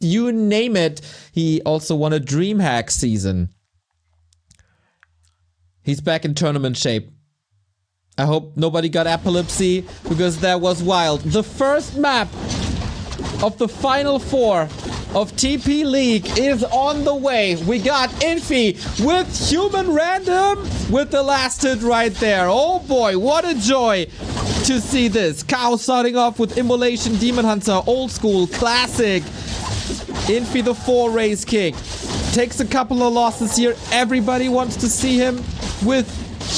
you name it. He also won a DreamHack season. He's back in tournament shape. I hope nobody got epilepsy, because that was wild. The first map of the Final Four of TP League is on the way. We got Infi with human random with the last hit right there. Oh boy, what a joy to see this. Kaho starting off with Immolation, Demon Hunter, old school, classic. Infi the 4 race kick. Takes a couple of losses here. Everybody wants to see him with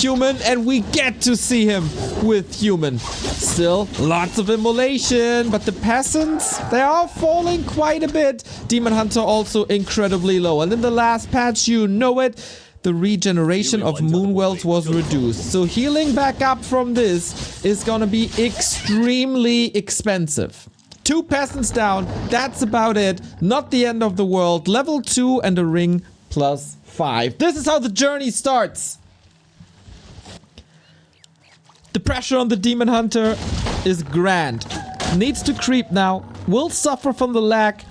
human, and we get to see him with human. Still, lots of immolation, but the peasants, they are falling quite a bit. Demon Hunter also incredibly low. And in the last patch, you know it, the regeneration of Moonwells was reduced. So healing back up from this is gonna be extremely expensive. 2 peasants down, that's about it. Not the end of the world. Level 2 and a ring plus 5. This is how the journey starts. The pressure on the Demon Hunter is grand. Needs to creep now. Will suffer from the lack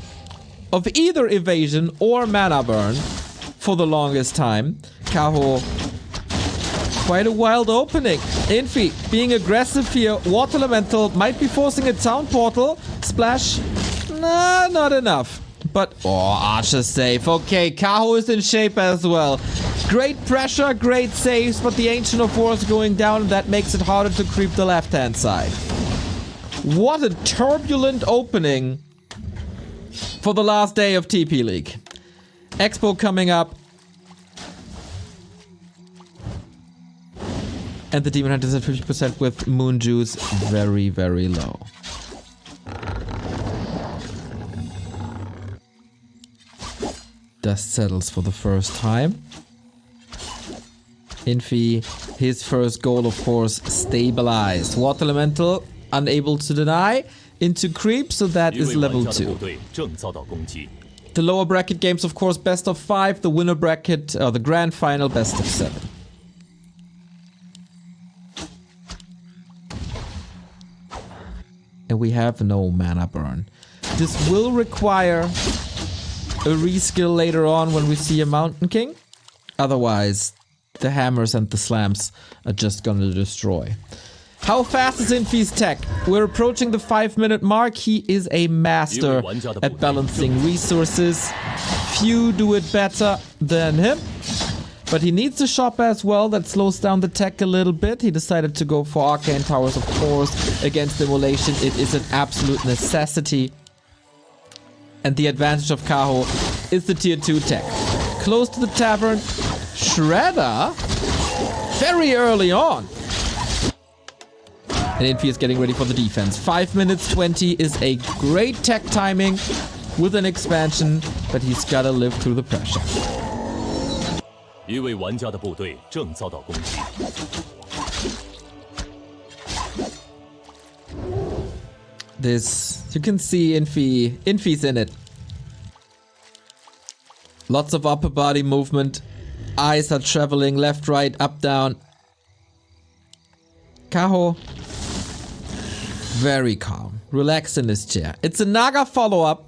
of either evasion or mana burn for the longest time. Kaho, quite a wild opening. Infi being aggressive here. Water Elemental might be forcing a town portal. Splash. Nah, not enough. But, oh, Archer safe. Okay, Kaho is in shape as well. Great pressure, great saves, but the Ancient of War is going down, and that makes it harder to creep the left-hand side. What a turbulent opening for the last day of TP League. Expo coming up. And the Demon Hunter is at 50% with Moon Juice very, very low. Dust settles for the first time. Infi, his first goal, of course, stabilized. Water Elemental, unable to deny, into creep, so that is level 2. The lower bracket games, of course, best of 5. The winner bracket, the grand final, best of 7. And we have no mana burn. This will require a reskill later on when we see a Mountain King. Otherwise, the hammers and the slams are just gonna destroy. How fast is Infi's tech? We're approaching the 5-minute mark. He is a master at balancing resources. Few do it better than him. But he needs to shop as well. That slows down the tech a little bit. He decided to go for Arcane Towers, of course, against Immolation. It is an absolute necessity. And the advantage of Kaho is the tier 2 tech. Close to the tavern. Shredder very early on. And Infi is getting ready for the defense. 5 minutes 20 is a great tech timing with an expansion, but he's gotta live through the pressure. This, you can see Infi's in it. Lots of upper body movement. Eyes are traveling left, right, up, down. Kaho, very calm, relaxed in his chair. It's a Naga follow-up.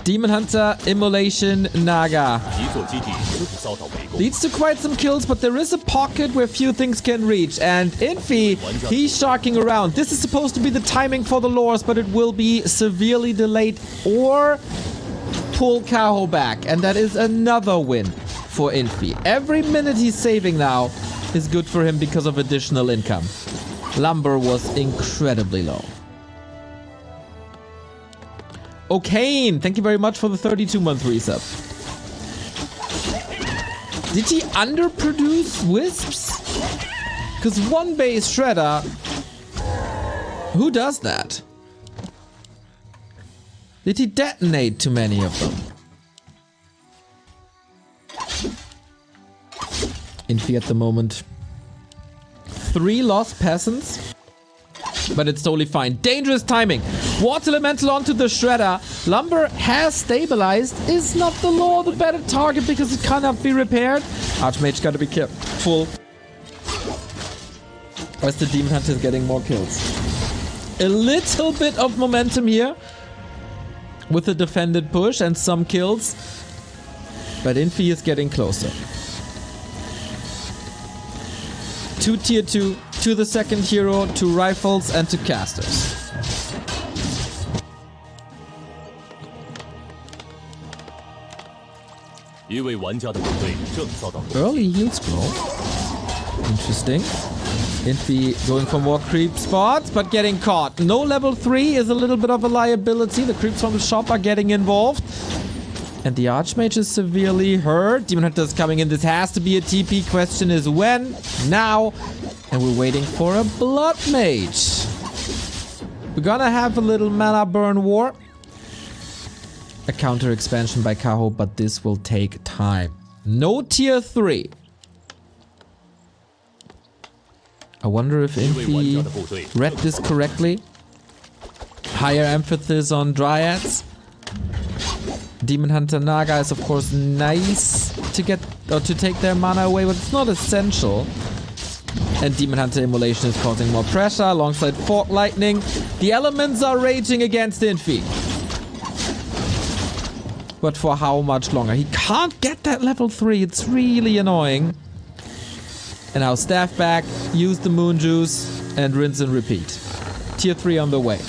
Demon Hunter, Immolation, Naga. Leads to quite some kills, but there is a pocket where few things can reach. And Infi, he's sharking around. This is supposed to be the timing for the lures, but it will be severely delayed or pull Kaho back. And that is another win for Infi. Every minute he's saving now is good for him because of additional income. Lumber was incredibly low. O'Kane, thank you very much for the 32-month resub. Did he underproduce Wisps? Because one base Shredder, who does that? Did he detonate too many of them? Infi at the moment. 3 lost peasants. But it's totally fine. Dangerous timing. Water Elemental onto the Shredder. Lumber has stabilized. Is not the lore the better target because it cannot be repaired? Archmage gotta be careful. Or is the Demon Hunter getting more kills? A little bit of momentum here. with a defended push and some kills. But Infi is getting closer. 2 tier 2 to the second hero, to rifles and to casters. Early heal scroll. Interesting. Infi going for more creep spots, but getting caught. No level 3 is a little bit of a liability. The creeps from the shop are getting involved. And the Archmage is severely hurt. Demon Hunter is coming in. This has to be a TP. Question is when? Now. And we're waiting for a Blood Mage. We're gonna have a little mana burn war. A counter expansion by Kaho, but this will take time. No tier 3. I wonder if Infi read this correctly. Higher emphasis on Dryads. Demon Hunter Naga is of course nice to get or to take their mana away, but it's not essential. And Demon Hunter Immolation is causing more pressure alongside Fork Lightning. The elements are raging against Infi. But for how much longer? He can't get that level 3. It's really annoying. And now staff back, use the moon juice, and rinse and repeat. Tier 3 on the way.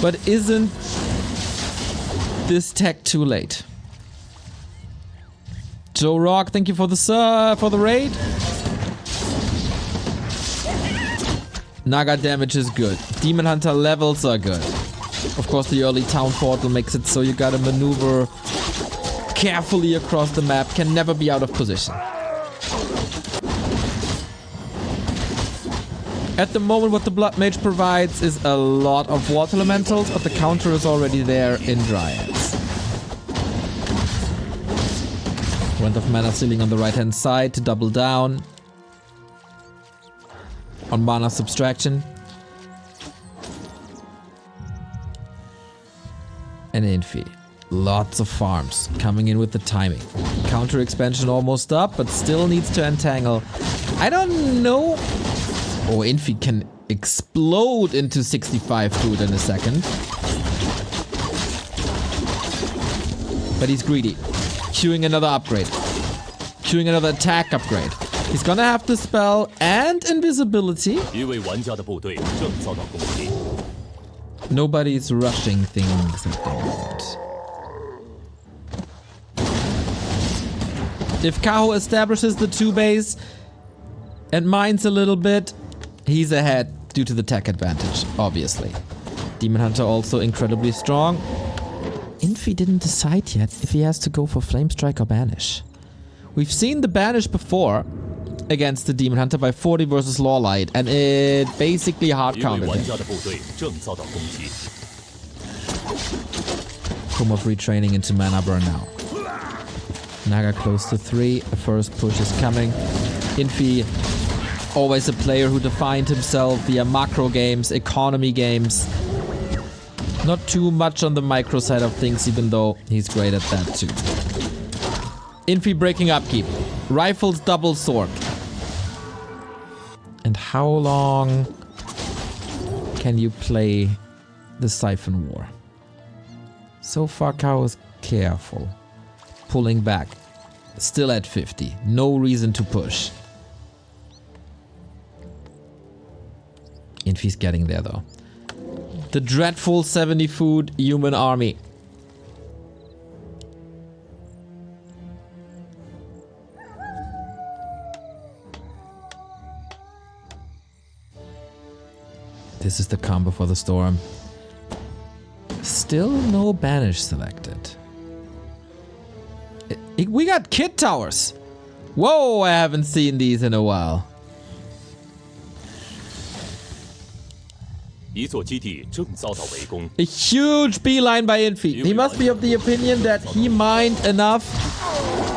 But isn't this tech too late? Joe Rock, thank you for the raid. Naga damage is good. Demon Hunter levels are good. Of course, the early town portal makes it so you gotta maneuver carefully across the map. Can never be out of position. At the moment, what the Blood Mage provides is a lot of water elementals, but the counter is already there in Dryads. Went of Mana Ceiling on the right-hand side to double down on Mana Subtraction. And Infi. Lots of farms coming in with the timing. Counter expansion almost up, but still needs to entangle. I don't know. Oh, Infi can explode into 65 food in a second. But he's greedy. Queuing another upgrade. Queuing another attack upgrade. He's gonna have the spell and invisibility. Nobody's rushing things at the moment. If Kaho establishes the 2 base and mines a little bit, he's ahead due to the tech advantage, obviously. Demon Hunter also incredibly strong. Infi didn't decide yet if he has to go for Flame Strike or Banish. We've seen the Banish before against the Demon Hunter by 40 versus Lawlight, and it basically hard countered him. Chrome of retraining into Mana Burn now. Naga close to 3. The first push is coming. Infi, always a player who defined himself via macro games, economy games. Not too much on the micro side of things, even though he's great at that too. Infi breaking upkeep. Rifles double sword. And how long can you play the Siphon War? So far, Kaho is careful. Pulling back. Still at 50. No reason to push. Infi's getting there though. The dreadful 70 food human army. This is the combo for the storm. Still no Banish selected. We got Kit Towers. Whoa, I haven't seen these in a while. A huge beeline by Infi. He must be of the opinion that he mined enough.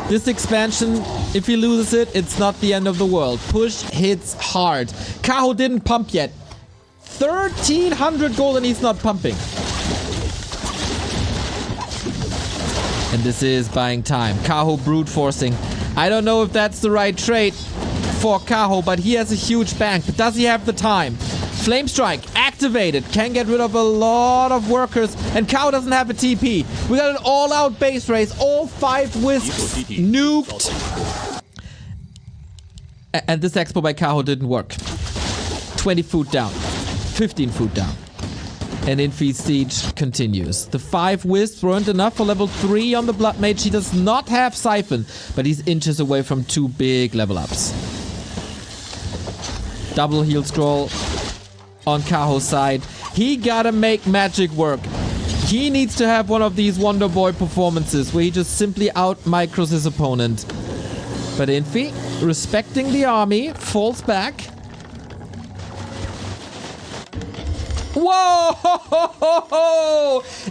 This expansion, if he loses it, it's not the end of the world. Push hits hard. Kaho didn't pump yet. 1300 gold and he's not pumping. And this is buying time. Kaho brute forcing. I don't know if that's the right trade for Kaho, but he has a huge bank. But does he have the time? Flame Strike activated. Can get rid of a lot of workers. And Kaho doesn't have a TP. We got an all-out base race. All 5 wisps nuked. And this expo by Kaho didn't work. 20 food down. 15 food down. And Infi's siege continues. The 5 wisps weren't enough for level 3 on the Blood Mage. He does not have Siphon, but he's inches away from 2 big level ups. Double heal scroll on Kaho's side. He gotta make magic work. He needs to have one of these Wonder Boy performances where he just simply out-micros his opponent. But Infi, respecting the army, falls back. Whoa!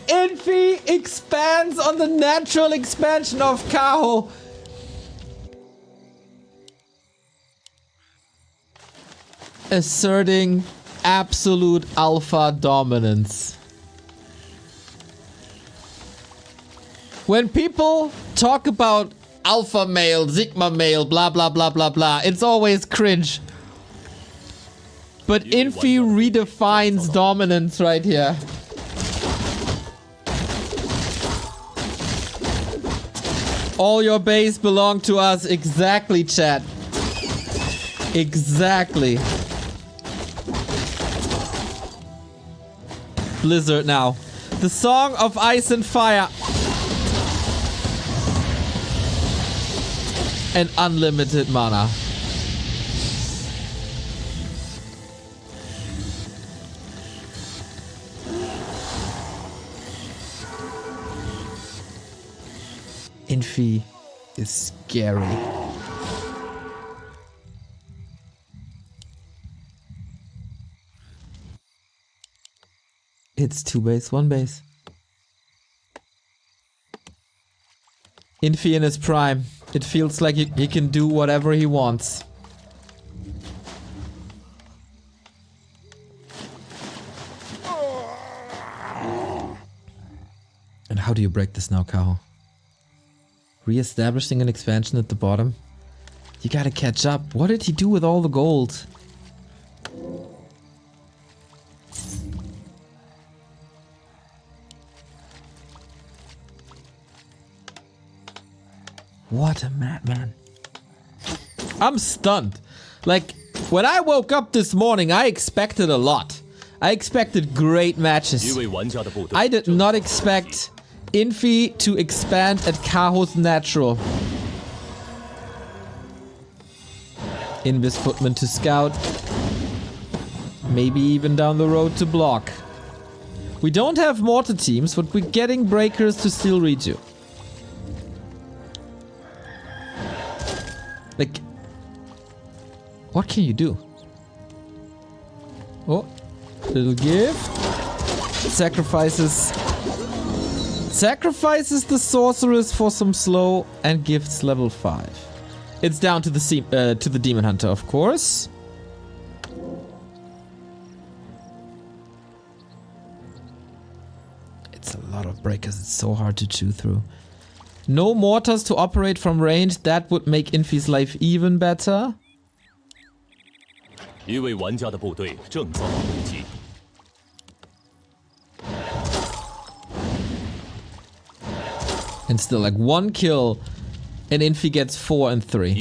Infi expands on the natural expansion of Kaho. Asserting absolute alpha dominance. When people talk about alpha male, sigma male, blah blah blah blah blah, it's always cringe. But Infi redefines dominance right here. All your base belong to us. Exactly, chat. Exactly. Blizzard now. The Song of Ice and Fire. And unlimited mana. Infi is scary. It's 2 base, 1 base. Infi in his prime. It feels like he can do whatever he wants. And how do you break this now, Kaho? Re-establishing an expansion at the bottom? You gotta catch up. What did he do with all the gold? What a madman. I'm stunned. Like, when I woke up this morning, I expected a lot. I expected great matches. I did not expect Infi to expand at Kaho's natural. Invis Footman to scout. Maybe even down the road to block. We don't have mortar teams, but we're getting breakers to still read you. Like, what can you do? Oh, little gift. Sacrifices the sorceress for some slow and gifts level 5. It's down to the demon hunter, of course. It's a lot of breakers. It's so hard to chew through. No mortars to operate from range. That would make Infi's life even better. And still, like, 1 kill, and Infi gets 4 and 3.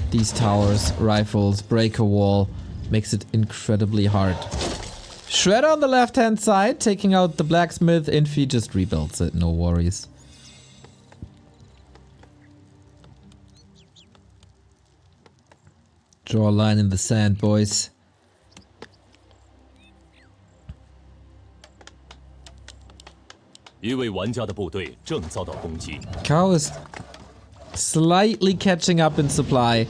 These towers, rifles, breaker wall, makes it incredibly hard. Shredder on the left-hand side, taking out the blacksmith. Infi just rebuilds it, no worries. Draw a line in the sand, boys. Kaho is slightly catching up in supply.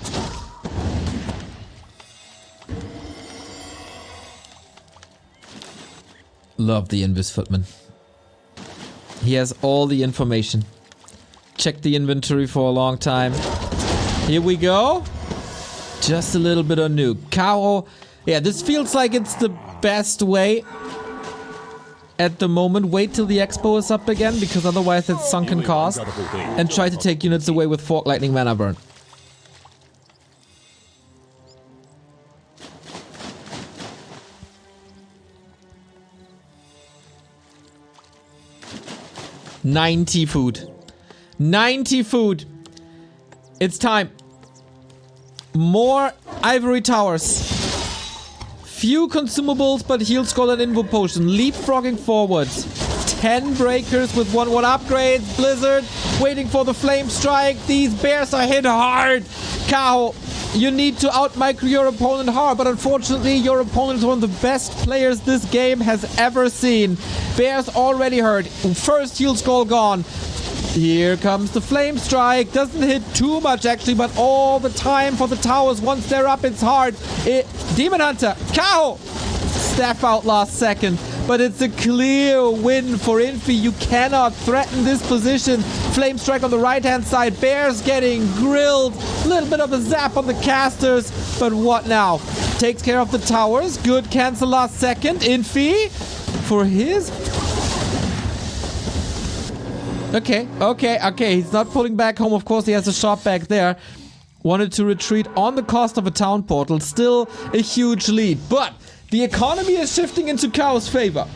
Love the Invis Footman. He has all the information. Checked the inventory for a long time. Here we go. Just a little bit of nuke. Kaho. Yeah, this feels like it's the best way at the moment. Wait till the expo is up again, because otherwise it's sunken cost. And try to take units away with Fork Lightning Mana Burn. 90 food. 90 food. It's time. More ivory towers. Few consumables, but heal scroll and invo potion. Leapfrogging forwards. 10 breakers with 1-1 upgrades. Blizzard waiting for the flame strike. These bears are hit hard. Kaho, you need to out-micro your opponent hard, but unfortunately your opponent is one of the best players this game has ever seen. Bears already hurt. First heal scroll gone. Here comes the flame strike. Doesn't hit too much actually, but all the time for the towers. Once they're up, it's hard. Demon Hunter, Kaho! Staff out last second. But it's a clear win for Infi. You cannot threaten this position. Flame strike on the right-hand side. Bears getting grilled. A little bit of a zap on the casters. But what now? Takes care of the towers. Good cancel last second. Infi for his... Okay. He's not pulling back home. Of course, he has a shot back there. Wanted to retreat on the cost of a town portal. Still a huge lead. But the economy is shifting into Kaho's favor.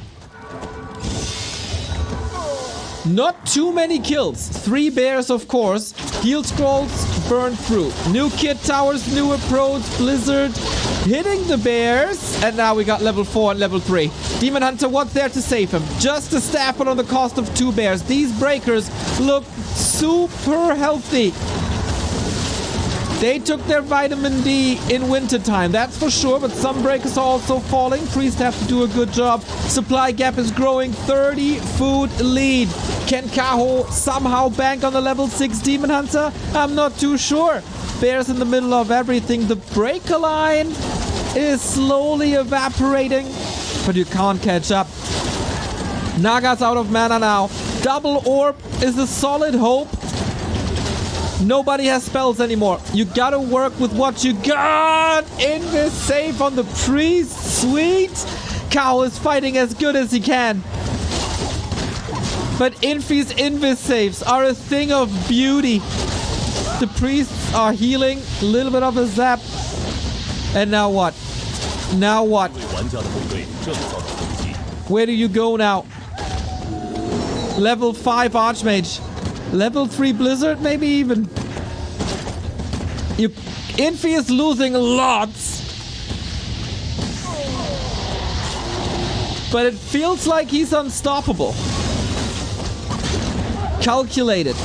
Not too many kills. 3 bears, of course. Heal scrolls burned through. New kit towers, new approach. Blizzard hitting the bears. And now we got level 4 and level 3. Demon Hunter, what's there to save him? Just a staff, but on the cost of 2 bears. These breakers look super healthy. They took their vitamin D in wintertime, that's for sure, but some breakers are also falling. Priests have to do a good job. Supply gap is growing. 30 food lead. Can Kaho somehow bank on the level 6 Demon Hunter? I'm not too sure. Bears in the middle of everything. The breaker line is slowly evaporating, but you can't catch up. Naga's out of mana now. Double orb is a solid hope. Nobody has spells anymore. You gotta work with what you got. Invis safe on the priest. Sweet. Kaho is fighting as good as he can. But Infi's Invis saves are a thing of beauty. The priests are healing. A little bit of a zap. And now what? Now what? Where do you go now? Level 5 Archmage. Level 3 Blizzard, maybe even. Infi is losing lots. But it feels like he's unstoppable. Calculated.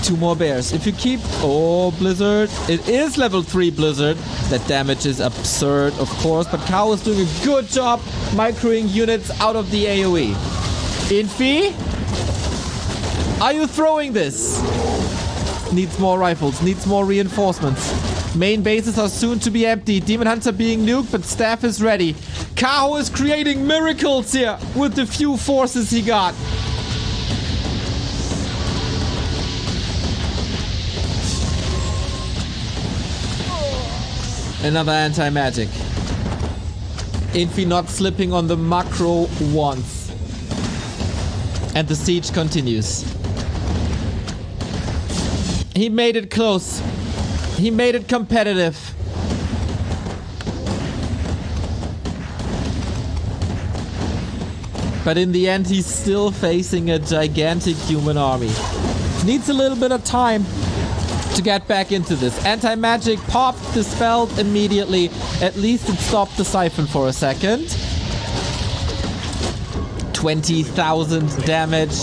2 more bears. If you keep... Oh, Blizzard. It is level 3 Blizzard. That damage is absurd, of course. But Kaho is doing a good job microing units out of the AoE. Infi? Are you throwing this? Needs more rifles, needs more reinforcements. Main bases are soon to be empty. Demon Hunter being nuked, but staff is ready. Kaho is creating miracles here with the few forces he got. Another anti-magic. Infi not slipping on the macro once. And the siege continues. He made it close. He made it competitive. But in the end, he's still facing a gigantic human army. Needs a little bit of time to get back into this. Anti-magic popped, dispelled immediately. At least it stopped the siphon for a second. 20,000 damage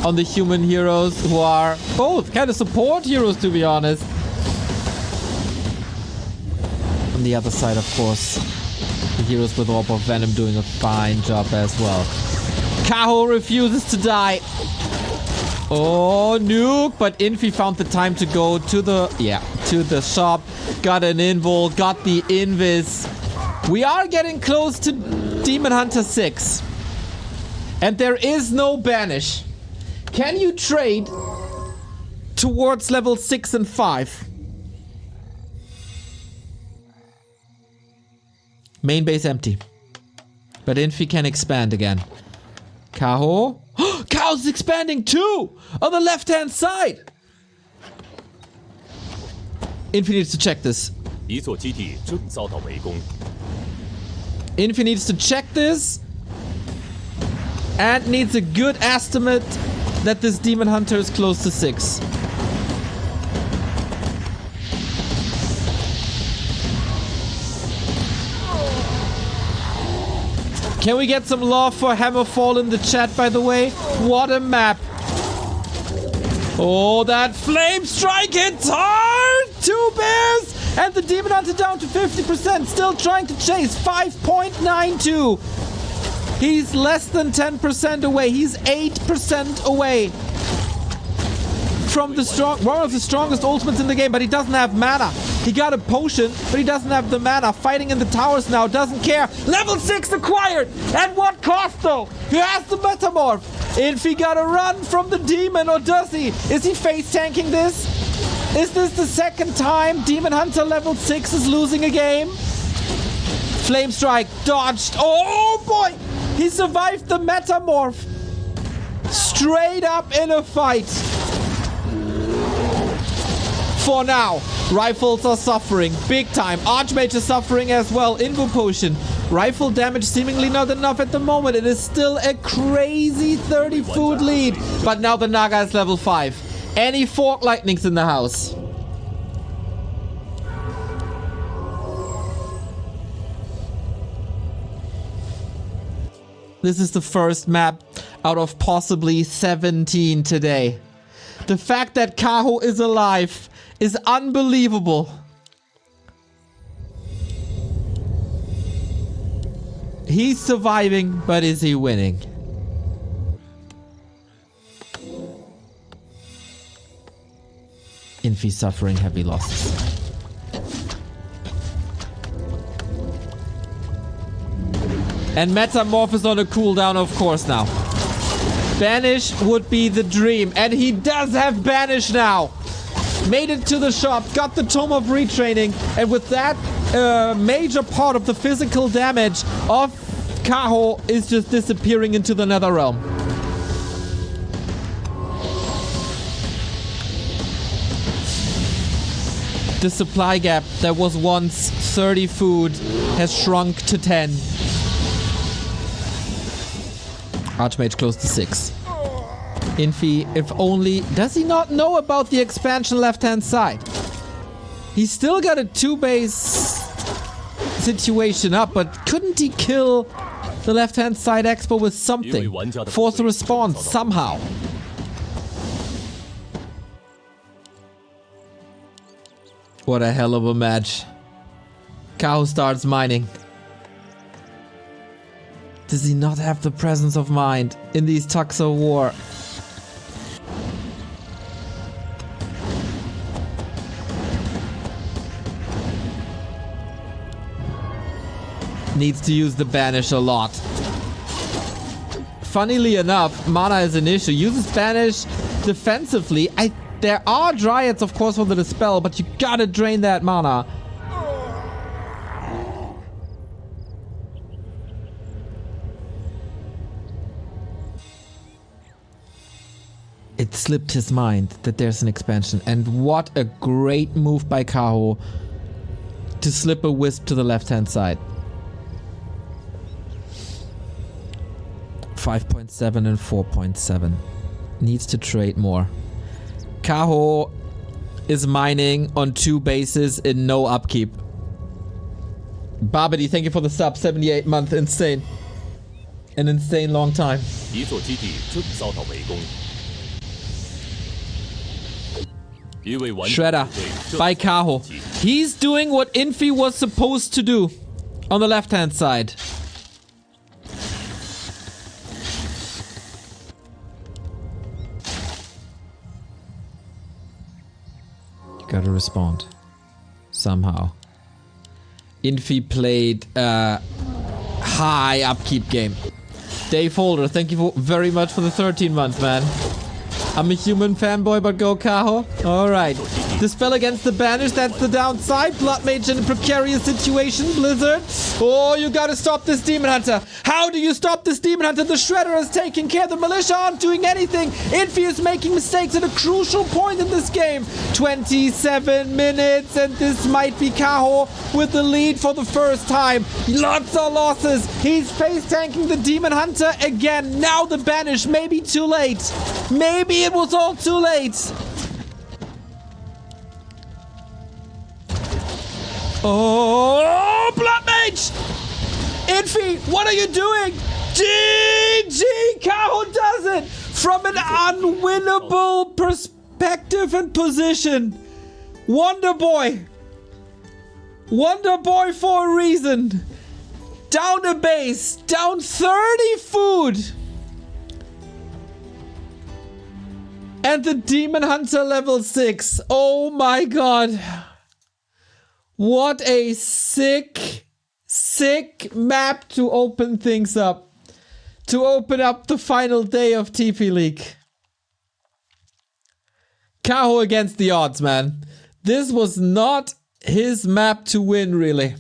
on the human heroes, who are both kind of support heroes, to be honest. On the other side, of course, the heroes with Orb of Venom doing a fine job as well. Kaho refuses to die. Oh, nuke! But Infi found the time to go to the shop. Got an invul, got the invis. We are getting close to Demon Hunter 6. And there is no banish. Can you trade towards level 6 and 5? Main base empty. But Infi can expand again. Kaho? Kaho's expanding too! On the left-hand side! Infi needs to check this. Infi needs to check this. and needs a good estimate that this Demon Hunter is close to 6. Can we get some love for Hammerfall in the chat, by the way? What a map. Oh, that Flame Strike hits hard! 2 bears! And the Demon Hunter down to 50%, still trying to chase. 5.92. He's less than 10% away. He's 8% away from the one of the strongest ultimates in the game, but he doesn't have mana. He got a potion, but he doesn't have the mana. Fighting in the towers now, doesn't care. Level 6 acquired! At what cost, though? He has the Metamorph. Infi gotta run from the demon, or does he? Is he face tanking this? Is this the second time Demon Hunter level 6 is losing a game? Flame Strike, dodged. Oh boy! He survived the Metamorph. Straight up in a fight. For now, rifles are suffering big time. Archmage is suffering as well. Invo Potion. Rifle damage seemingly not enough at the moment. It is still a crazy 30 food lead. But now the Naga is level 5. Any Fork Lightnings in the house? This is the first map out of possibly 17 today. The fact that Kaho is alive is unbelievable. He's surviving, but is he winning? Infi suffering heavy losses. And Metamorph is on a cooldown, of course, now. Banish would be the dream. And he does have Banish now. Made it to the shop, got the Tome of Retraining. And with that, major part of the physical damage of Kaho is just disappearing into the Nether Realm. The supply gap that was once 30 food has shrunk to 10. Archmage close to 6. Infi, if only... Does he not know about the expansion left-hand side? He's still got a 2-base situation up, but couldn't he kill the left-hand side expo with something? Force a response somehow. What a hell of a match. Kaho starts mining. Does he not have the presence of mind in these tucks of war? Needs to use the Banish a lot. Funnily enough, mana is an issue. Uses Banish defensively. There are Dryads, of course, for the Dispel, but you gotta drain that mana. It slipped his mind that there's an expansion. And what a great move by Kaho to slip a Wisp to the left-hand side. 5.7 and 4.7. Needs to trade more. Kaho is mining on 2 bases in no upkeep. Barbady, thank you for the sub. 78 month. Insane. An insane long time. Shredder by Kaho. He's doing what Infi was supposed to do on the left-hand side. You gotta respond. Somehow. Infi played a high upkeep game. Dave Holder, thank you very much for the 13 months, man. I'm a human fanboy, but go Kaho. Alright. Dispel against the banish, that's the downside. Blood Mage in a precarious situation. Blizzard. Oh, you gotta stop this Demon Hunter. How do you stop this Demon Hunter? The Shredder is taking care. The Militia aren't doing anything. Infi is making mistakes at a crucial point in this game. 27 minutes, and this might be Kaho with the lead for the first time. Lots of losses. He's face tanking the Demon Hunter again. Now the banish. Maybe too late. Maybe it was all too late. Oh, Blood Mage! Infi, what are you doing? GG! Kaho does it! From an unwinnable perspective and position. Wonder Boy. Wonder Boy for a reason. Down a base. Down 30 food. And the Demon Hunter level 6. Oh my god. What a sick, sick map to open things up. To open up the final day of TP League. Kaho against the odds, man. This was not his map to win, really.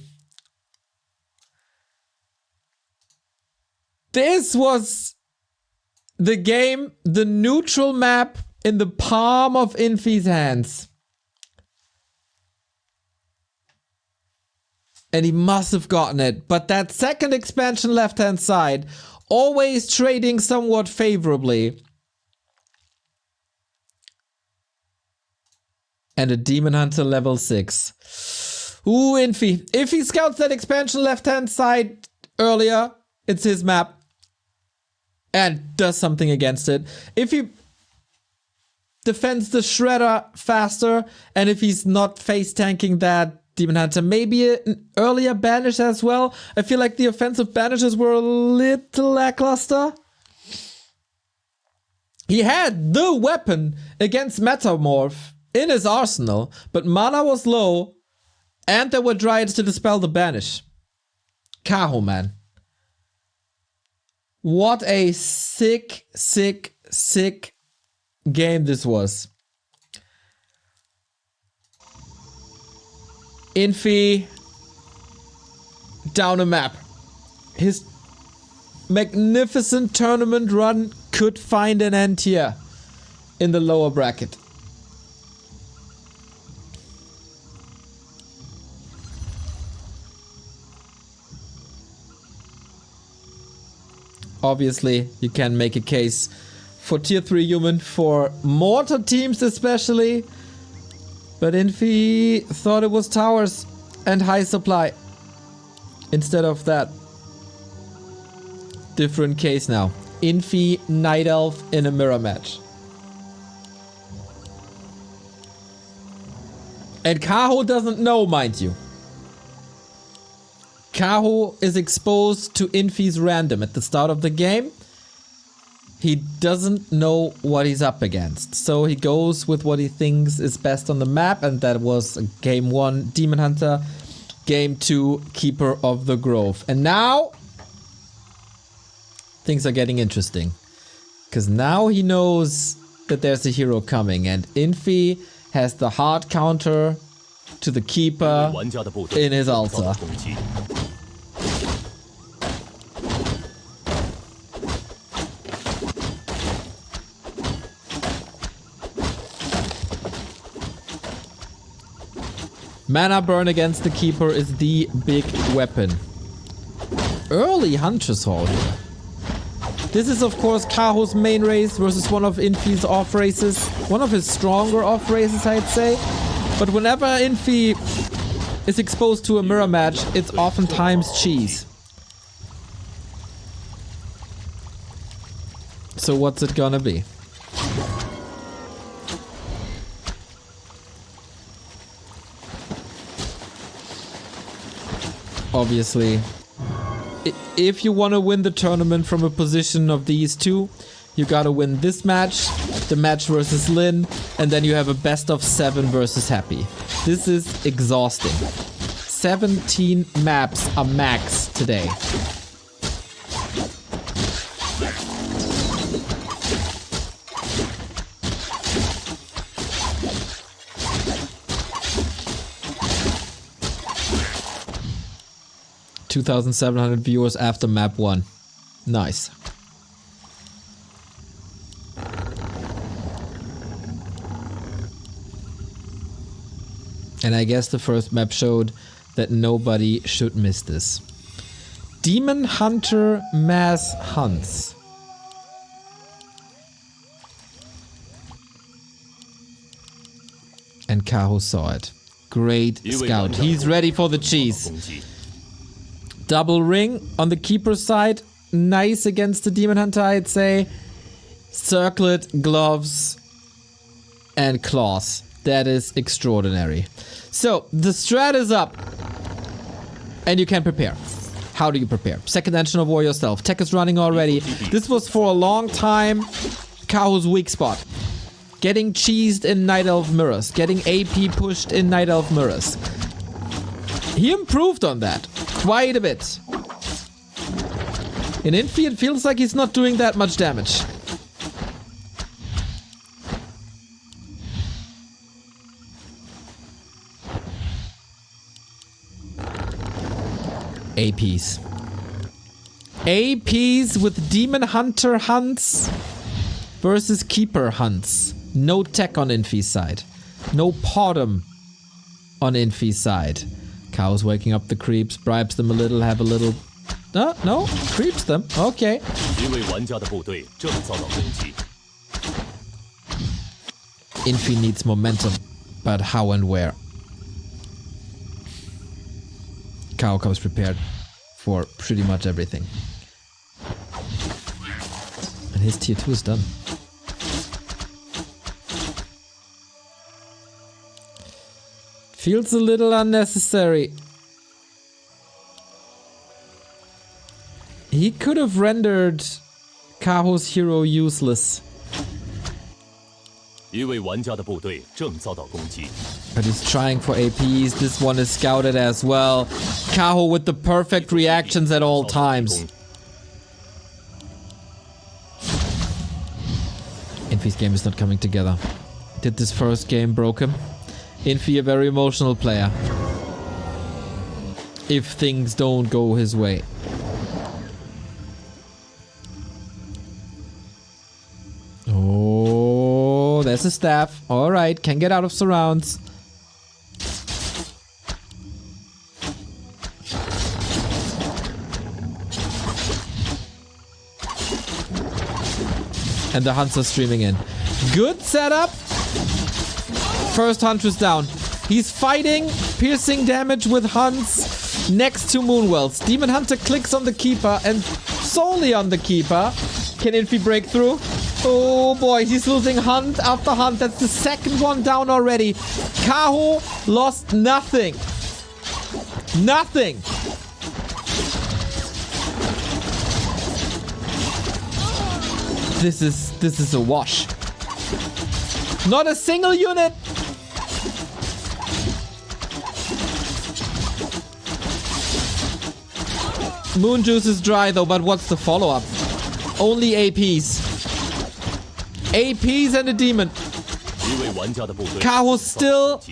This was the game, the neutral map in the palm of Infi's hands. And he must have gotten it. But that second expansion left-hand side, always trading somewhat favorably. And a Demon Hunter level 6. Ooh, Infi. If he scouts that expansion left-hand side earlier, it's his map. And does something against it. If he defends the Shredder faster, and if he's not face tanking that Demon Hunter, maybe an earlier banish as well. I feel like the offensive banishes were a little lackluster. He had the weapon against Metamorph in his arsenal, but mana was low, and there were Dryads to dispel the banish. Kaho, man. What a sick, sick, sick game this was. Infi down a map. His magnificent tournament run could find an end here in the lower bracket. Obviously, you can make a case for tier 3 human, for mortar teams especially. But Infi thought it was towers and high supply. Instead of that. Different case now. Infi, Night Elf in a mirror match. And Kaho doesn't know, mind you. Kaho is exposed to Infi's random at the start of the game. He doesn't know what he's up against. So he goes with what he thinks is best on the map. And that was game 1, Demon Hunter. Game 2, Keeper of the Grove. And now things are getting interesting. Because now he knows that there's a hero coming. And Infi has the hard counter to the Keeper in his altar. Mana burn against the Keeper is the big weapon. Early Huntress Hall here. This is of course Kaho's main race versus one of Infi's off races. One of his stronger off races, I'd say. But whenever Infi is exposed to a mirror match, it's oftentimes cheese. So what's it gonna be? Obviously, if you want to win the tournament from a position of these two, you gotta win this match, the match versus Lin, and then you have a best of 7 versus Happy. This is exhausting. 17 maps are max today. 2,700 viewers after map 1. Nice. And I guess the first map showed that nobody should miss this. Demon Hunter Mass Hunts. And Kaho saw it. Great scout. He's ready for the cheese. Double ring on the keeper side. Nice against the Demon Hunter, I'd say. Circlet, gloves, and claws. That is extraordinary. So, the strat is up. And you can prepare. How do you prepare? Second engine of war yourself. Tech is running already. This was for a long time Kaho's weak spot. Getting cheesed in Night Elf Mirrors. Getting AP pushed in Night Elf Mirrors. He improved on that. Quite a bit. In Infi it feels like he's not doing that much damage. APs. APs with Demon Hunter hunts versus Keeper hunts. No tech on Infi's side. No Podum on Infi's side. Kaho's waking up the creeps, bribes them a little, have a little... No, creeps them. Okay. Infi needs momentum, but how and where? Kaho comes prepared for pretty much everything. And his tier 2 is done. Feels a little unnecessary. He could have rendered Kaho's hero useless. But he's trying for APs. This one is scouted as well. Kaho with the perfect reactions at all times. Infi's game is not coming together. Did this first game broke him? Infi a very emotional player. If things don't go his way. Oh, there's a staff. Alright, can get out of surrounds. And the hunts are streaming in. Good setup. First Huntress down. He's fighting piercing damage with hunts next to Moonwells. Demon Hunter clicks on the Keeper and solely on the Keeper. Can Infi break through? Oh boy, he's losing hunt after hunt. That's the second one down already. Kaho lost nothing. Nothing. This is a wash. Not a single unit. Moon Juice is dry though, but what's the follow-up? Only APs. APs and a demon. Kaho still...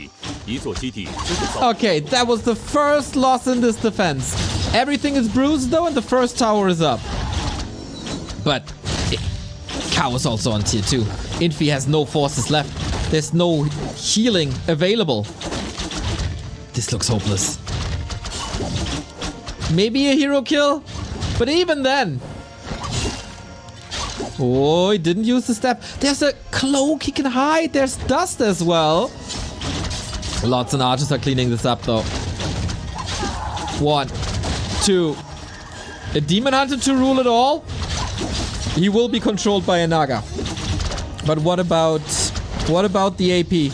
Okay, that was the first loss in this defense. Everything is bruised though and the first tower is up. But... Kaho's also on tier 2. Infi has no forces left. There's no healing available. This looks hopeless. Maybe a hero kill? But even then... Oh, he didn't use the step. There's a cloak he can hide. There's dust as well. Lots and archers are cleaning this up though. 1, 2. A demon hunter to rule it all? He will be controlled by a Naga. But what about the AP?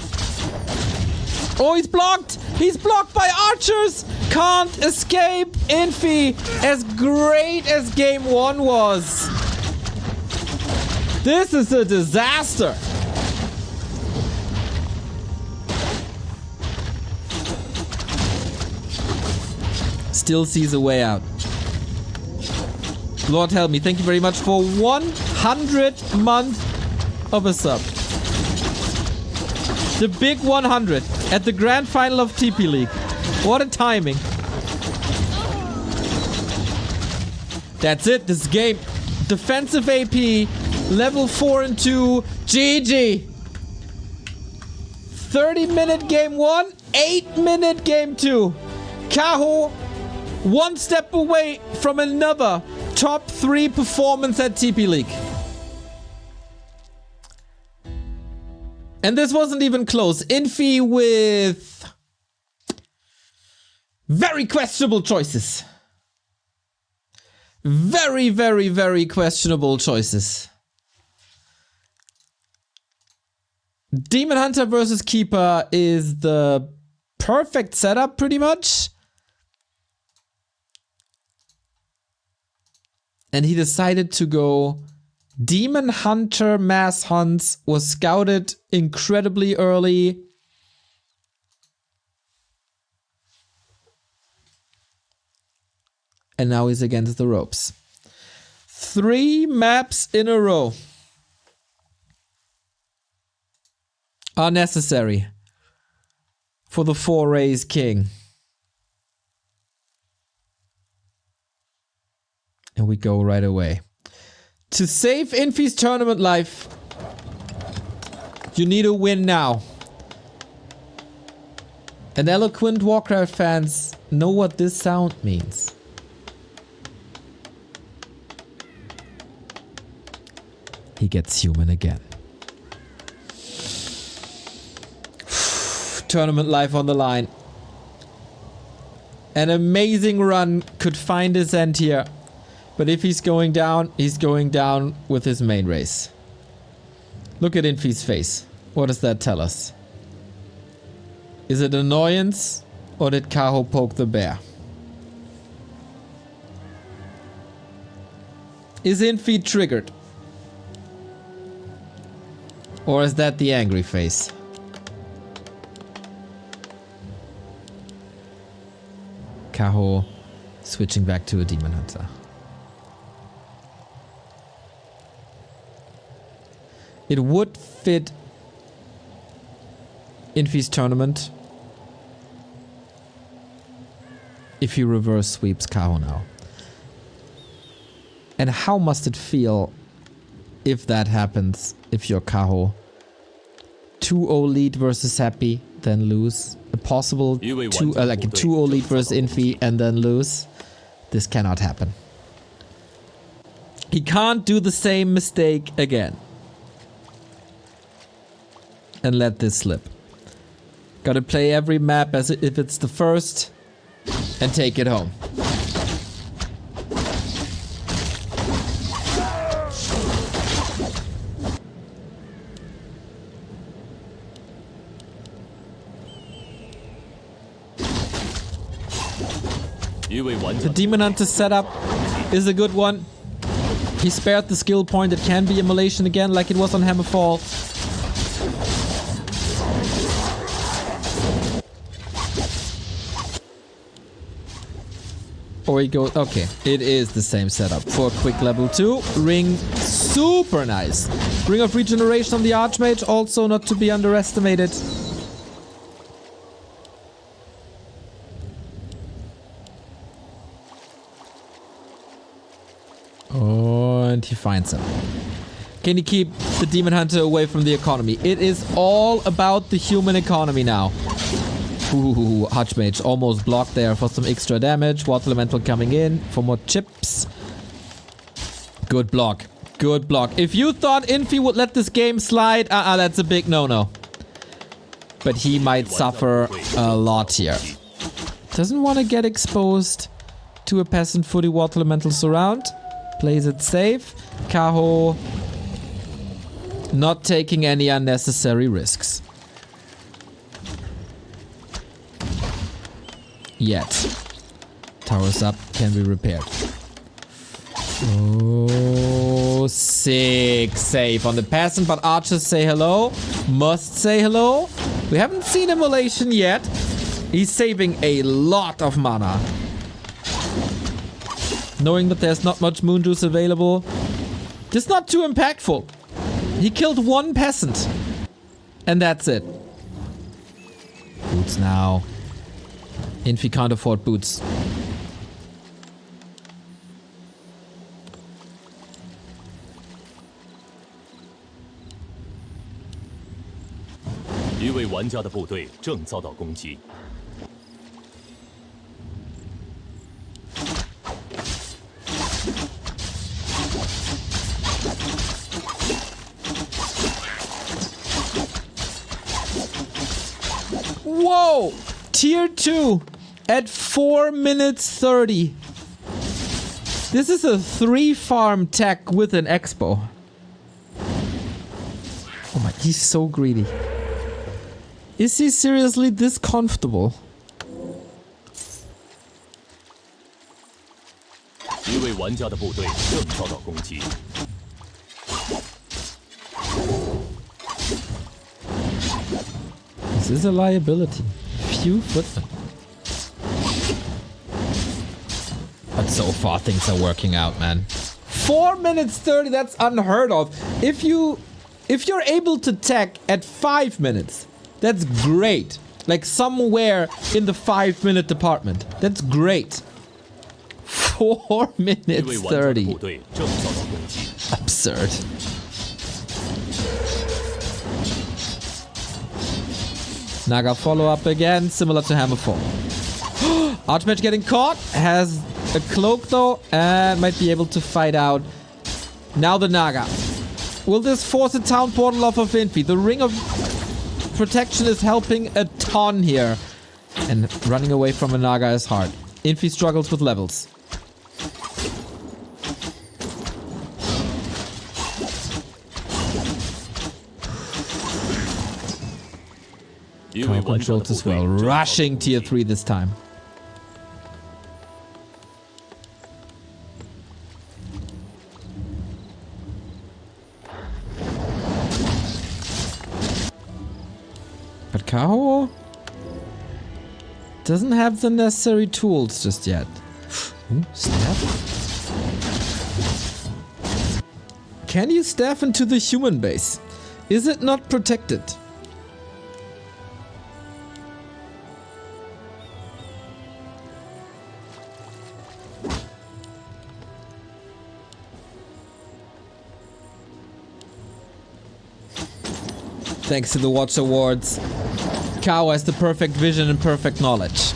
Oh, he's blocked! He's blocked by archers! Can't escape Infi! As great as game 1 was. This is a disaster. Still sees a way out. Lord help me, thank you very much for 100 months of a sub. The big 100 at the grand final of TP League. What a timing. That's it. This game. Defensive AP. Level 4 and 2. GG. 30-minute game 1. 8-minute game 2. Kaho, one step away from another top 3 performance at TP League. And this wasn't even close. Infi with very questionable choices. Very, very, very questionable choices. Demon Hunter versus Keeper is the perfect setup, pretty much. And he decided to go Demon Hunter Mass Hunts, was scouted incredibly early. And now he's against the ropes. 3 maps in a row are necessary for the 4A's king. And we go right away. To save Infi's tournament life, you need a win now. And eloquent Warcraft fans know what this sound means. He gets human again. Tournament life on the line. An amazing run could find his end here. But if he's going down with his main race. Look at Infi's face. What does that tell us? Is it annoyance or did Kaho poke the bear? Is Infi triggered? Or is that the angry face? Kaho switching back to a Demon Hunter. It would fit Infi's tournament if he reverse sweeps Kaho now. And how must it feel if that happens, if you're Kaho? 2-0 lead versus Happy, then lose. A possible 2-0 lead versus Infi and then lose. This cannot happen. He can't do the same mistake again. And let this slip. Gotta play every map as if it's the first and take it home. The Demon Hunter setup is a good one. He spared the skill point. It can be immolation again like it was on Hammerfall. Or he goes... Okay, it is the same setup for a quick level 2. Ring, super nice. Ring of Regeneration on the Archmage, also not to be underestimated. Oh, and he finds him. Can he keep the Demon Hunter away from the economy? It is all about the human economy now. Ooh, Archmage almost blocked there for some extra damage. Water Elemental coming in for more chips. Good block. Good block. If you thought Infi would let this game slide, that's a big no-no. But he might suffer a lot here. Doesn't want to get exposed to a Peasant Footy Water Elemental Surround. Plays it safe. Kaho not taking any unnecessary risks. Yet. Towers up, can be repaired. Oh, sick save on the Peasant, but archers say hello. Must say hello. We haven't seen immolation yet. He's saving a lot of mana. Knowing that there's not much moon juice available. Just not too impactful. He killed 1 peasant. And that's it. Boots now. Infi can't afford boots. 玩家的部队正遭到攻击。 Whoa! Tier 2 at 4 minutes 30. This is a 3-farm tech with an expo. Oh my, he's so greedy. Is he seriously this comfortable? 一位玩家的部队正遭到攻击。 This is a liability. Few footmen. But so far things are working out, man. 4 minutes 30, that's unheard of. If you're able to tech at 5 minutes, that's great. Like somewhere in the 5-minute department. That's great. 4 minutes 30. Absurd. Naga follow up again, similar to Hammerfall. Archmage getting caught, has a cloak though, and might be able to fight out. Now the Naga. Will this force a town portal off of Infi? The ring of protection is helping a ton here. And running away from a Naga is hard. Infi struggles with levels. Kaho controls as well. Rushing tier 3 this time. But Kaho doesn't have the necessary tools just yet. Ooh, staff? Can you staff into the human base? Is it not protected? Thanks to the Watch Awards, Kaho has the perfect vision and perfect knowledge.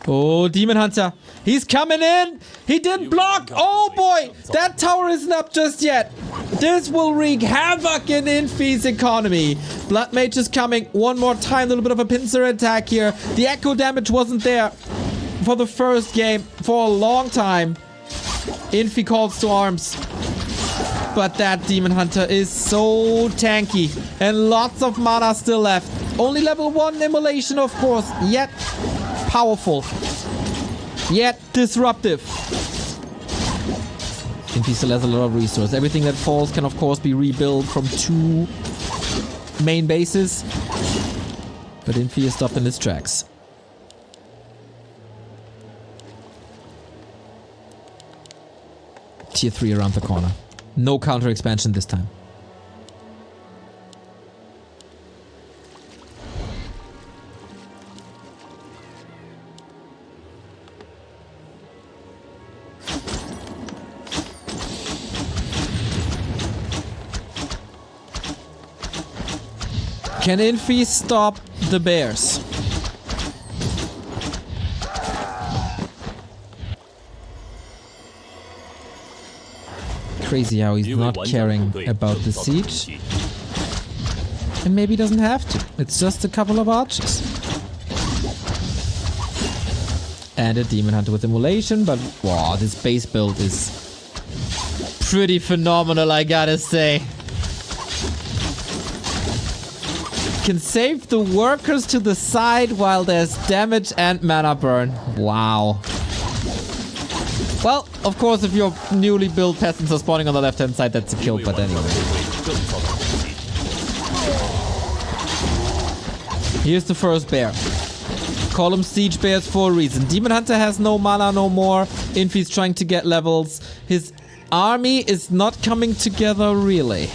Oh, Demon Hunter. He's coming in. He didn't block. Oh boy, that tower isn't up just yet. This will wreak havoc in Infi's economy. Blood Mage is coming one more time. A little bit of a pincer attack here. The echo damage wasn't there for the first game for a long time. Infi calls to arms. But that Demon Hunter is so tanky. And lots of mana still left. Only level 1 immolation, of course. Yet powerful. Yet disruptive. Infi still has a lot of resources. Everything that falls can, of course, be rebuilt from 2 main bases. But Infi is stopped in its tracks. Tier 3 around the corner. No counter expansion this time. Can Infi stop the bears? Crazy how he's not caring about the siege. And maybe he doesn't have to. It's just a couple of archers. And a Demon Hunter with immolation, but wow, this base build is pretty phenomenal, I gotta say. Can save the workers to the side while there's damage and mana burn. Wow. Well, of course, if your newly built peasants are spawning on the left-hand side, that's a kill, but anyway. Here's the first bear. Call them siege bears for a reason. Demon Hunter has no mana no more. Infi's trying to get levels. His army is not coming together really,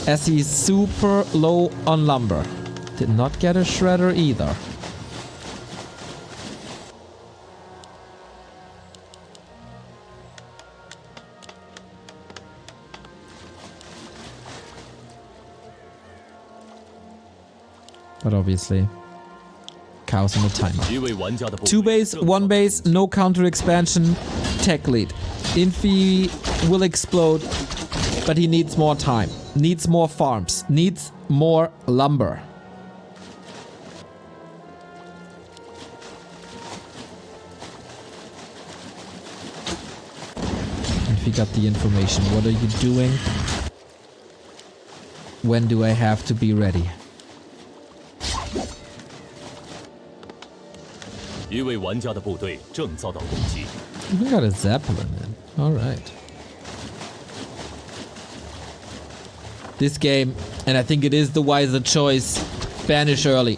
as he's super low on lumber. Did not get a shredder either. But obviously, Kaho's on the timer. 一位玩家的部队 2 base, 1 base, no counter expansion, tech lead. Infi will explode, but he needs more time. Needs more farms. Needs more lumber. Infi got the information. What are you doing? When do I have to be ready? 一位玩家的部队正遭到攻击。 We got a Zeppelin then. Alright. This game, and I think it is the wiser choice, banish early.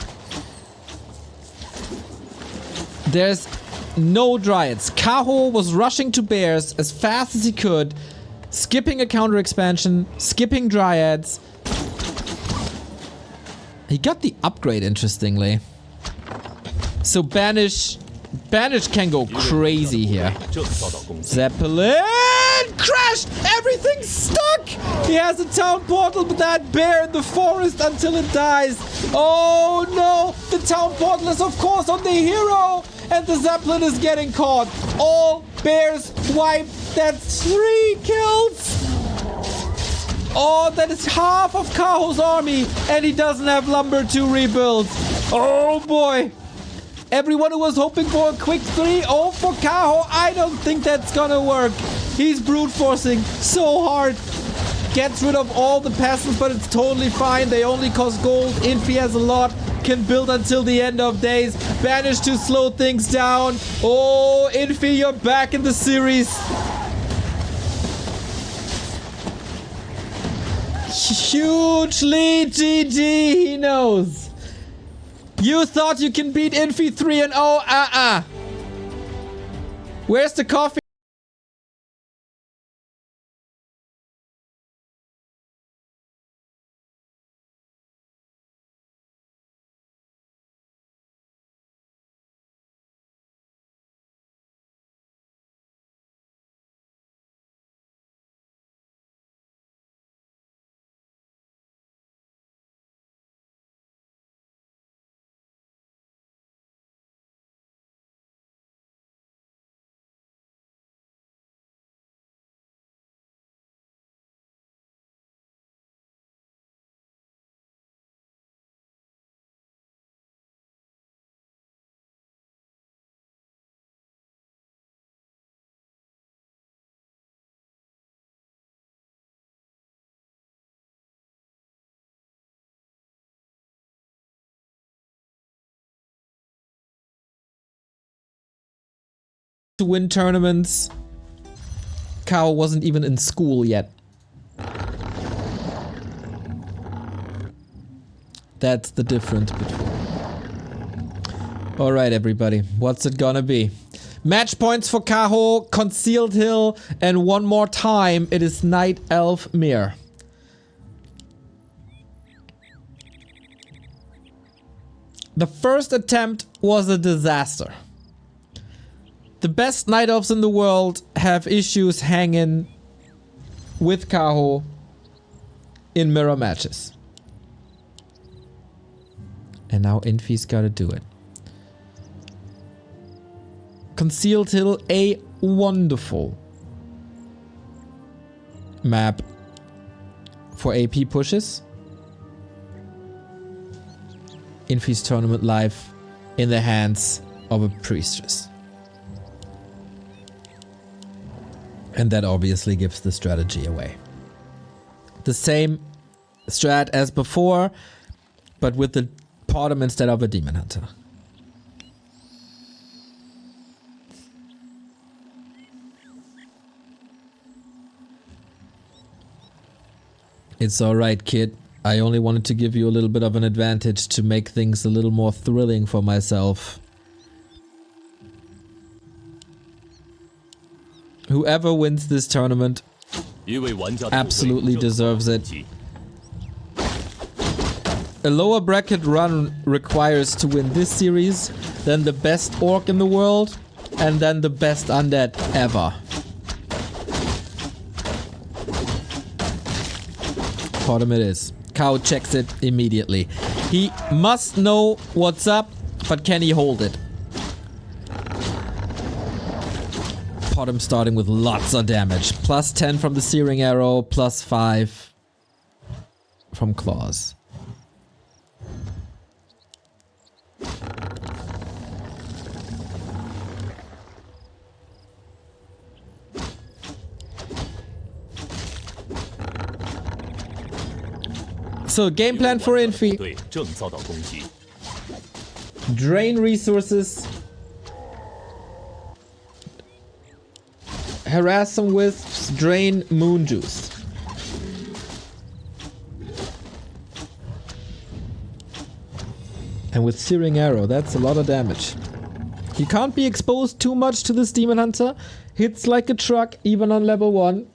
There's no Dryads. Kaho was rushing to bears as fast as he could, skipping a counter expansion, skipping Dryads. He got the upgrade, interestingly. So Banish can go crazy here. 正遭到攻击。 Zeppelin crashed! Everything's stuck! He has a town portal, but that bear in the forest until it dies. Oh no! The town portal is of course on the hero! And the Zeppelin is getting caught. All bears wiped. That's 3 kills! Oh, that is half of Kaho's army, and he doesn't have lumber to rebuild. Oh boy! Everyone who was hoping for a quick 3-0 for Kaho, I don't think that's gonna work. He's brute forcing so hard. Gets rid of all the peasants, but it's totally fine. They only cost gold. Infi has a lot. Can build until the end of days. Managed to slow things down. Oh, Infi, you're back in the series. Huge lead, GG. He knows. You thought you can beat Infi 3-0? Where's the coffee? To win tournaments. Kaho wasn't even in school yet. That's the difference between. Alright, everybody. What's it gonna be? Match points for Kaho, Concealed Hill, and one more time, it is Night Elf Mir. The first attempt was a disaster. The best Night Elves in the world have issues hanging with Kaho in mirror matches. And now Infi's gotta do it. Concealed Hill, a wonderful map for AP pushes. Infi's tournament life in the hands of a priestess. And that obviously gives the strategy away. The same strat as before, but with the Potom instead of a Demon Hunter. It's alright, kid. I only wanted to give you a little bit of an advantage to make things a little more thrilling for myself. Whoever wins this tournament absolutely deserves it. A lower bracket run requires to win this series, then the best orc in the world, and then the best undead ever. Potom it is. Kaho checks it immediately. He must know what's up, but can he hold it? Bottom starting with lots of damage. Plus 10 from the searing arrow, plus 5 from claws. So game plan for Infi. 队正遭到攻击， Drain resources. Harass some wisps. Drain moon juice. And with Searing Arrow, that's a lot of damage. You can't be exposed too much to this Demon Hunter. Hits like a truck, even on level 1.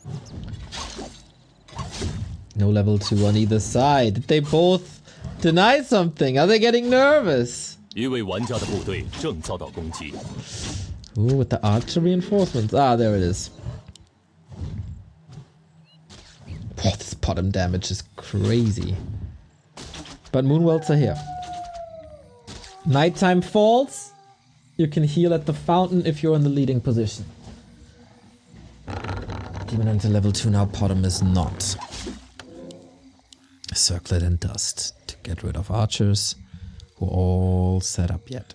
No level 2 on either side. Did they both deny something? Are they getting nervous? 一位玩家的部队正遭到攻击， Ooh, with the archer reinforcements. Ah, there it is. Oh, this bottom damage is crazy. But Moonwelts are here. Nighttime falls. You can heal at the fountain if you're in the leading position. Demon Hunter level 2 now, bottom is not. Circlet and dust to get rid of archers who are all set up yet.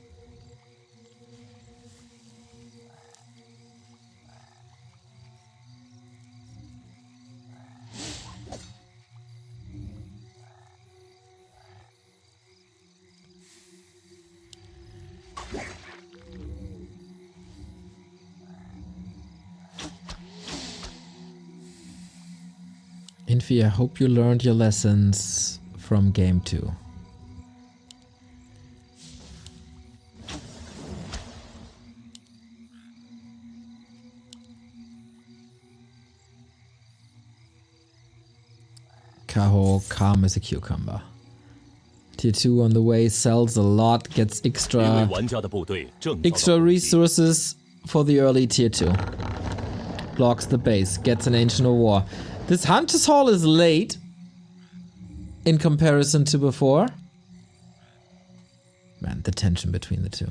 Infi, I hope you learned your lessons from game 2. Kaho, calm as a cucumber. Tier 2 on the way, sells a lot, gets 一位 extra 玩家的部队正遭到 extra 攻击， resources for the early tier 2. Blocks the base, gets an Ancient of War. This Hunter's Hall is late in comparison to before. Man, the tension between the two.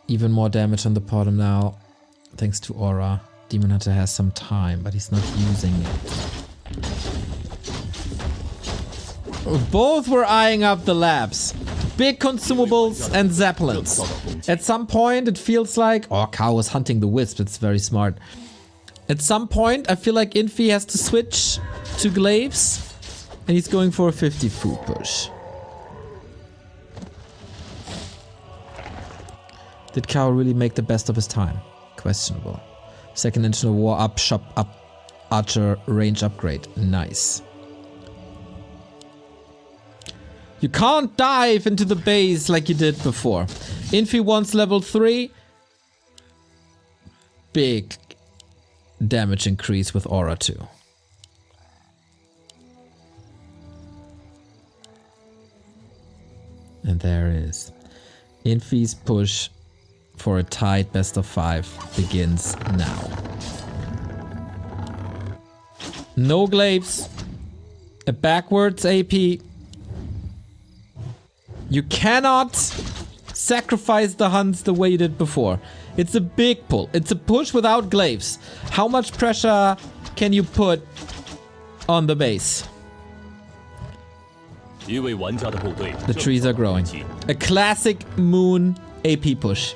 Even more damage on the bottom now, thanks to Aura. Demon Hunter has some time, but he's not using it. Both were eyeing up the labs. Big consumables and zeppelins. At some point, it feels like... Oh, Kaho is hunting the wisp. It's very smart. At some point, I feel like Infi has to switch to glaives. And he's going for a 50 food push. Did Kaho really make the best of his time? Questionable. Second Ancient of War up, shop up. Archer range upgrade. Nice. You can't dive into the base like you did before. Infi wants level 3. Big damage increase with Aura 2. And there it is. Infi's push for a tight best of 5 begins now. No glaives. A backwards AP. You cannot sacrifice the hunts the way you did before. It's a big pull. It's a push without glaives. How much pressure can you put on the base? 一位玩家的部队 The 正 trees 遭 are 到攻 growing. 击， A classic moon AP push.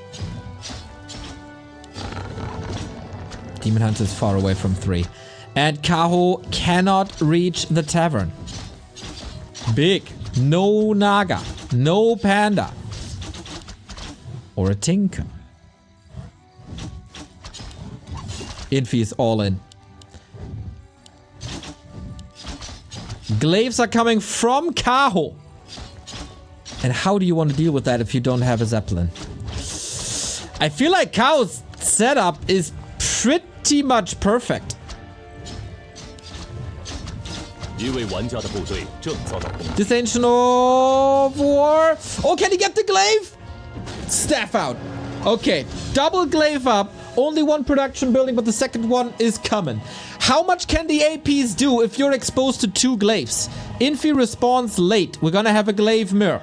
Demon Hunter is far away from 3. And Kaho cannot reach the tavern. Big. No Naga. No Panda. Or a Tinker. Infi is all in. Glaives are coming from Kaho. And how do you want to deal with that if you don't have a Zeppelin? I feel like Kaho's setup is pretty much perfect. 一位玩家的部队正遭到攻击。 Dissension of War. Oh, can he get the glaive? Staff out. Okay, double glaive up. Only one production building, but the second one is coming. How much can the APs do if you're exposed to 2 glaives? Infi responds late. We're gonna have a glaive mirror.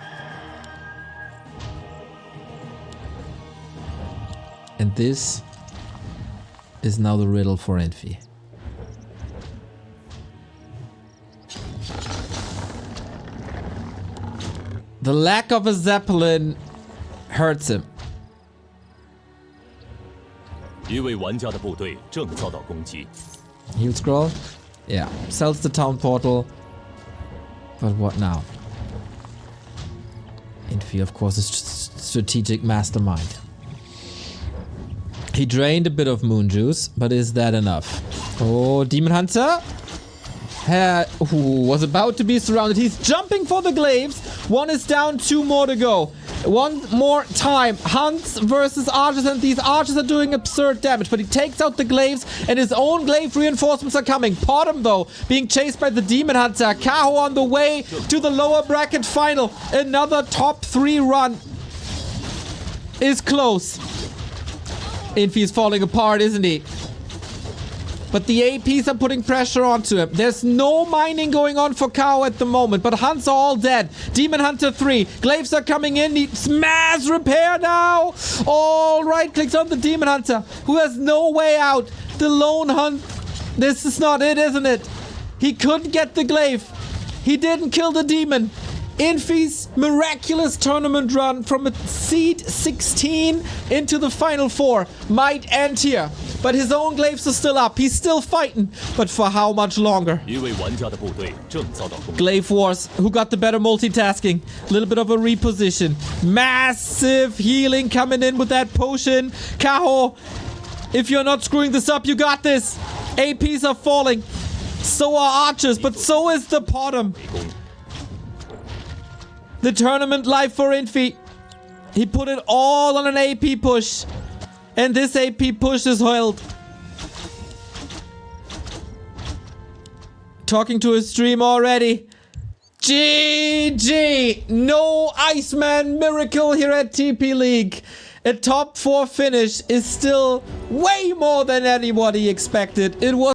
And this is now the riddle for Infi. The lack of a Zeppelin hurts him. 一位玩家的部队正遭到攻击。 Heal scroll? Yeah. Sells the town portal. But what now? Infi, of course, is strategic mastermind. He drained a bit of moon juice, but is that enough? Oh, Demon Hunter was about to be surrounded. He's jumping for the glaives. One is down, 2 more to go. One more time. Hunts versus archers, and these archers are doing absurd damage, but he takes out the glaives, and his own glaive reinforcements are coming. Potom, though, being chased by the Demon Hunter. Kaho on the way to the lower bracket final. Another top 3 run is close. Infi is falling apart, isn't he? But the APs are putting pressure onto him. There's no mining going on for Kaho at the moment, but Hunts are all dead. Demon Hunter 3. Glaives are coming in. Needs mass repair now. All right, clicks on the Demon Hunter, who has no way out. The lone hunt. This is not it, isn't it? He couldn't get the glaive. He didn't kill the demon. Infi's miraculous tournament run from a seed 16 into the final 4 might end here. But his own glaives are still up. He's still fighting. But for how much longer? 一位玩家的部队正遭到攻击。 Glaive Wars. Who got the better multitasking? A little bit of a reposition. Massive healing coming in with that potion. Kaho, if you're not screwing this up, you got this. APs are falling. So are archers, but so is the Potom. The tournament life for Infi. He put it all on an AP push. And this AP push is held. Talking to his stream already. GG! No Iceman miracle here at TP League. A top 4 finish is still way more than anybody expected. It was